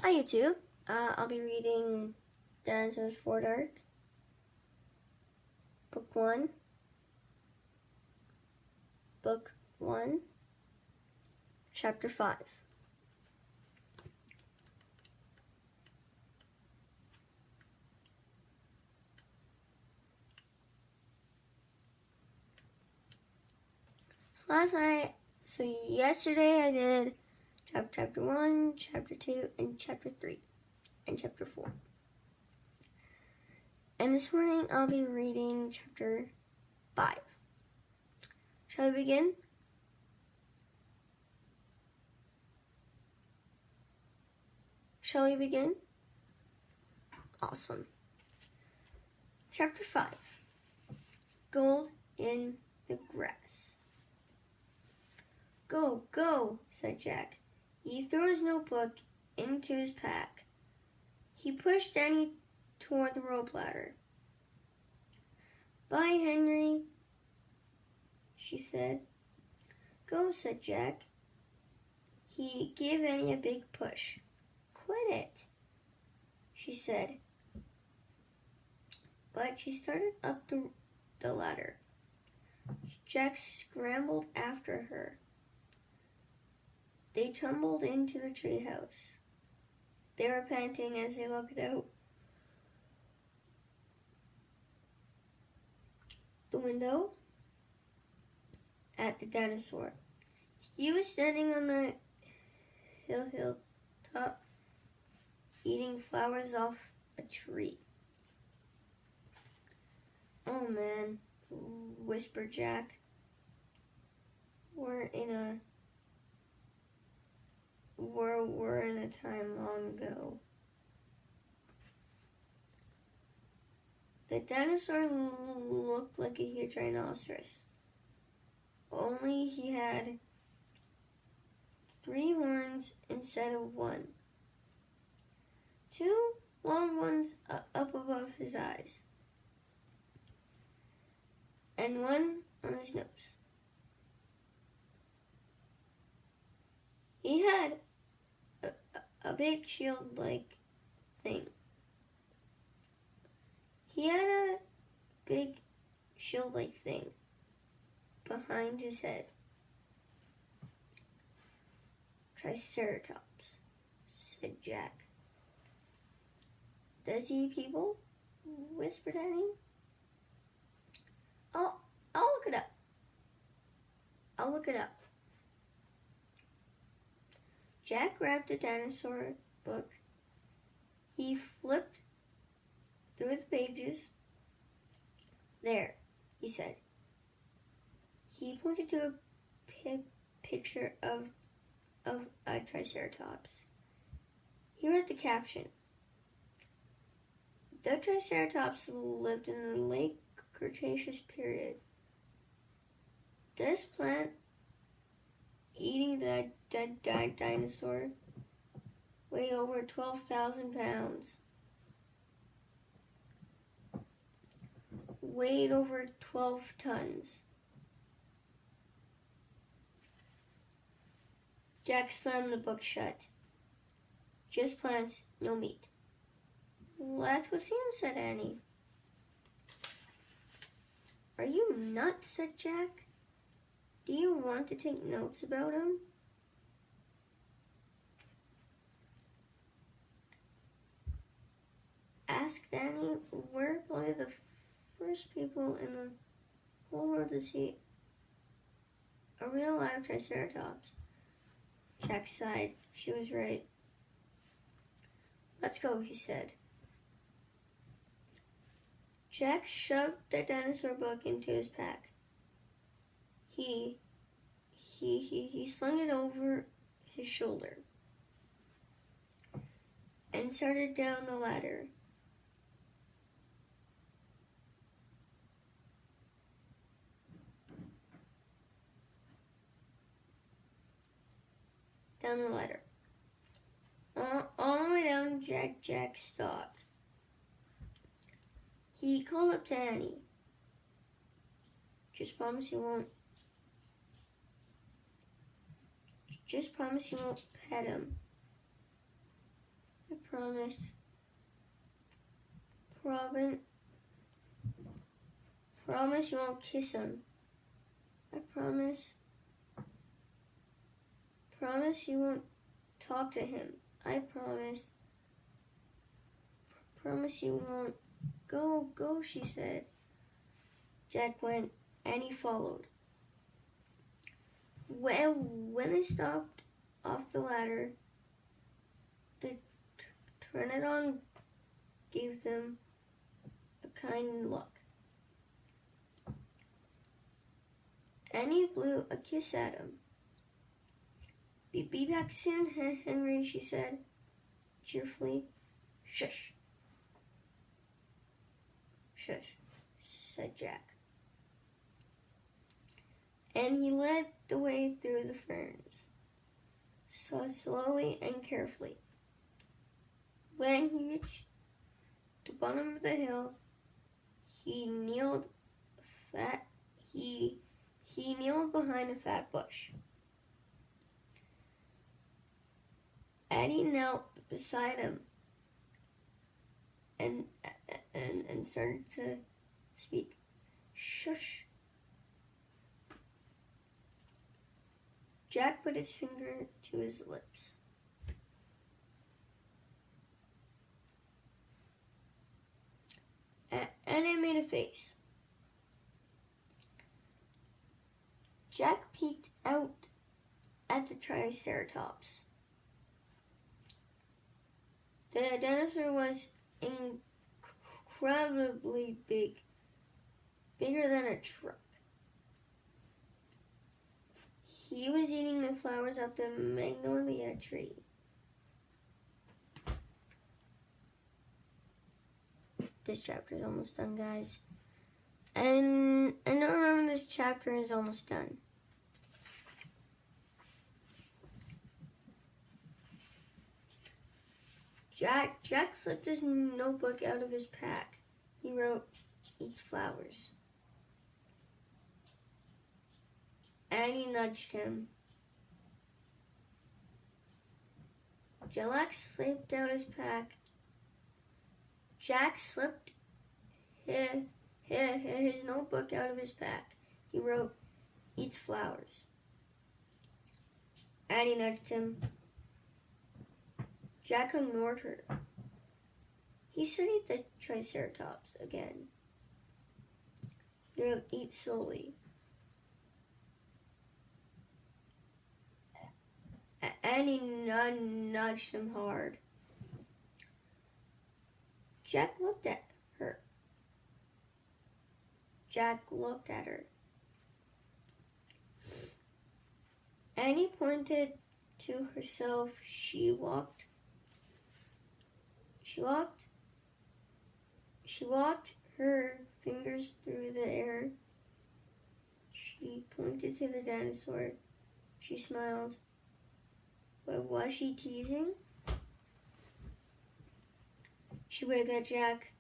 Hi YouTube. I'll be reading Dinosaurs Before Dark, Book 1, Chapter 5. Yesterday I did Chapter 1, Chapter 2, and Chapter 3, and Chapter 4. And this morning I'll be reading Chapter 5. Shall we begin? Shall we begin? Awesome. Chapter 5. Gold in the Grass. Go, go, said Jack. He threw his notebook into his pack. He pushed Danny toward the rope ladder. Bye, Henry, she said. Go, said Jack. He gave Annie a big push. Quit it, she said. But she started up the ladder. Jack scrambled after her. They tumbled into the treehouse. They were panting as they looked out the window at the dinosaur. He was standing on the hilltop, eating flowers off a tree. Oh man, whispered Jack. We're in a time long ago. The dinosaur looked like a huge rhinoceros, only he had 3 horns instead of 1. 2 long ones up above his eyes, and 1 on his nose. He had a big shield-like thing. He had a big shield-like thing behind his head. Triceratops, said Jack. Does he eat people? Whispered Annie. I'll look it up. I'll look it up. Jack grabbed the dinosaur book. He flipped through the pages. There, he said. He pointed to a picture of a triceratops. He read the caption. The Triceratops lived in the late Cretaceous period. This plant eating the dead dinosaur weighed over 12,000 pounds. Weighed over 12 tons. Jack slammed the book shut. Just plants, no meat. Let's go see him, said Annie. Are you nuts, said Jack. Do you want to take notes about him? Asked Annie. We're probably the first people in the whole world to see a real live Triceratops. Jack sighed. She was right. Let's go, he said. Jack shoved the dinosaur book into his pack. He slung it over his shoulder and started down the ladder. Down the ladder. All the way down, Jack stopped. He called up to Annie. Just promise you won't pet him. I promise. Promise you won't kiss him. I promise. Promise you won't talk to him. I promise. Promise you won't. Go, go, she said. Jack went, and he followed. When they stopped off the ladder, the pteranodon gave them a kind look. Annie blew a kiss at him. Be back soon, Henry, she said cheerfully. Shush. Shush, said Jack. And he led the way through the ferns, so slowly and carefully. When he reached the bottom of the hill, he kneeled behind a fat bush. Addie knelt beside him and started to speak. Shush. Jack put his finger to his lips. And I made a face. Jack peeked out at the Triceratops. The dinosaur was incredibly big, bigger than a truck. He was eating the flowers off the magnolia tree. This chapter is almost done, guys. And I know remember this chapter is almost done. Jack slipped his notebook out of his pack. He wrote, "Eat flowers." Annie nudged him. Jack slipped out his pack. Jack slipped his notebook out of his pack. He wrote, "Eats flowers." Annie nudged him. Jack ignored her. He studied the Triceratops again. He wrote, "Eat slowly." Annie nudged him hard. Jack looked at her. Annie pointed to herself. She walked her fingers through the air. She pointed to the dinosaur. She smiled. But was she teasing? She waved at Jack.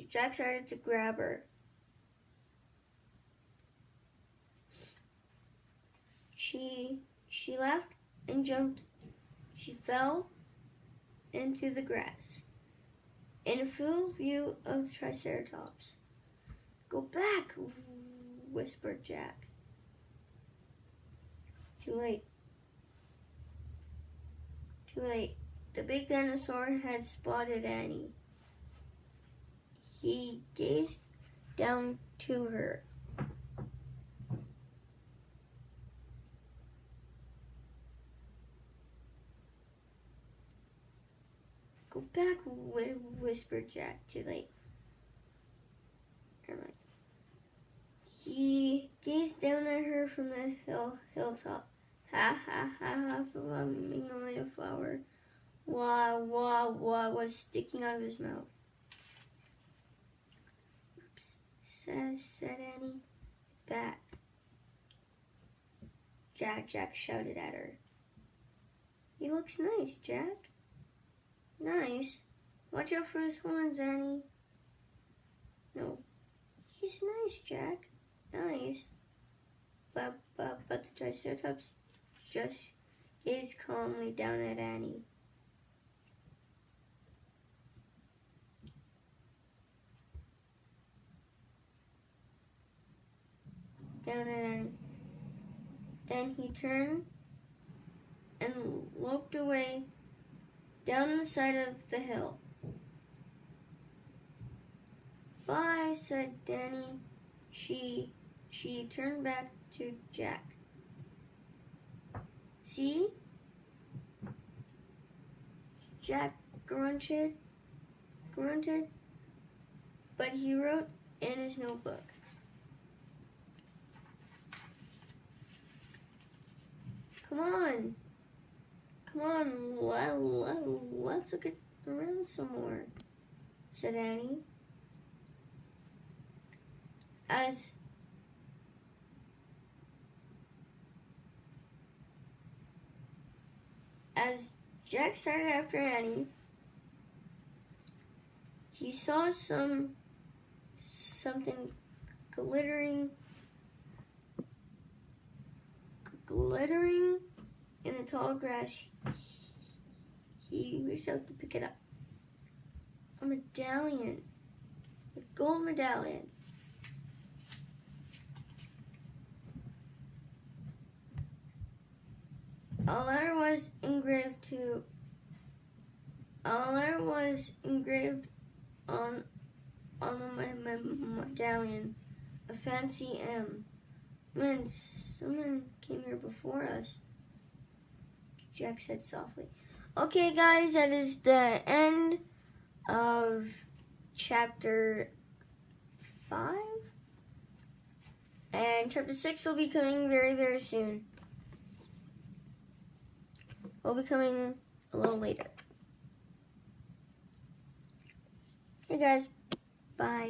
Jack started to grab her. She laughed and jumped. She fell into the grass in a full view of the Triceratops. "Go back," whispered Jack. Too late. The big dinosaur had spotted Annie. He gazed down to her. "Go back," whispered Jack. Too late. Never mind. He gazed down at her from the hilltop. Ha ha ha, the magnolia flower. Wah was sticking out of his mouth. "Oops," said Annie. "Back." Jack shouted at her. "He looks nice, Jack." "Nice? Watch out for his horns, Annie." "No, he's nice, Jack. Nice. But the Triceratops just gazed calmly down at Annie. Then he turned and loped away down the side of the hill. "Bye," said Danny. She turned back to Jack. "See?" Jack grunted, but he wrote in his notebook. Come on, let's look around some more," said Annie. As Jack started after Annie, he saw something glittering in the tall grass. He reached out to pick it up. A medallion, a gold medallion. A letter was engraved on the medallion, a fancy M. "Man, someone came here before us," Jack said softly. Okay, guys, that is the end of chapter 5. And chapter 6 will be coming very, very soon. Will be coming a little later. Hey, guys. Bye.